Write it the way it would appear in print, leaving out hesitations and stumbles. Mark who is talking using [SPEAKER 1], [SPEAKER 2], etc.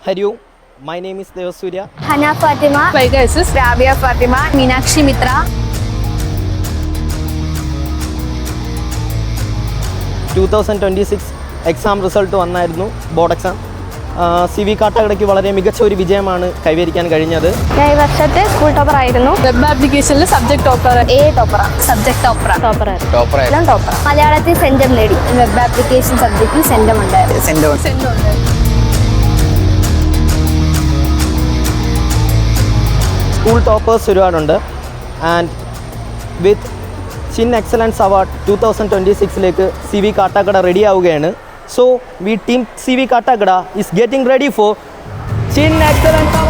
[SPEAKER 1] Hari, my name is Devasuriya.
[SPEAKER 2] Hana Fatima,
[SPEAKER 3] Vaigasis,
[SPEAKER 2] Rabia Fatima, Meenakshi Mitra.
[SPEAKER 1] 2026 exam result വന്നായിരുന്നു, board exam. CV കാട്ടാക്കടയ്ക്ക് വളരെ മികച്ച ഒരു വിജയമാണ് കൈവരിക്കാൻ കഴിഞ്ഞത്.
[SPEAKER 2] ഈ വർഷത്തെ സ്കൂൾ ടോപ്പർ ആയിരുന്നു.
[SPEAKER 3] വെബ് ആപ്ലിക്കേഷനിൽ subject topper,
[SPEAKER 2] topper, subject topper, എല്ലാം ടോപ്പർ. മലയാളത്തിൽ സെന്റം നേടി. വെബ് ആപ്ലിക്കേഷൻ സബ്ജക്റ്റിൽ സെന്റം ഉണ്ടായിരുന്നു.
[SPEAKER 1] സ്കൂൾ ടോപ്പേഴ്സ് ഒരുപാടുണ്ട്. And with chin excellence award 2026ലേക്ക് CV കാട്ടാക്കട റെഡി ആവുകയാണ്. So we team CV Kattakada is getting ready for chin excellence award.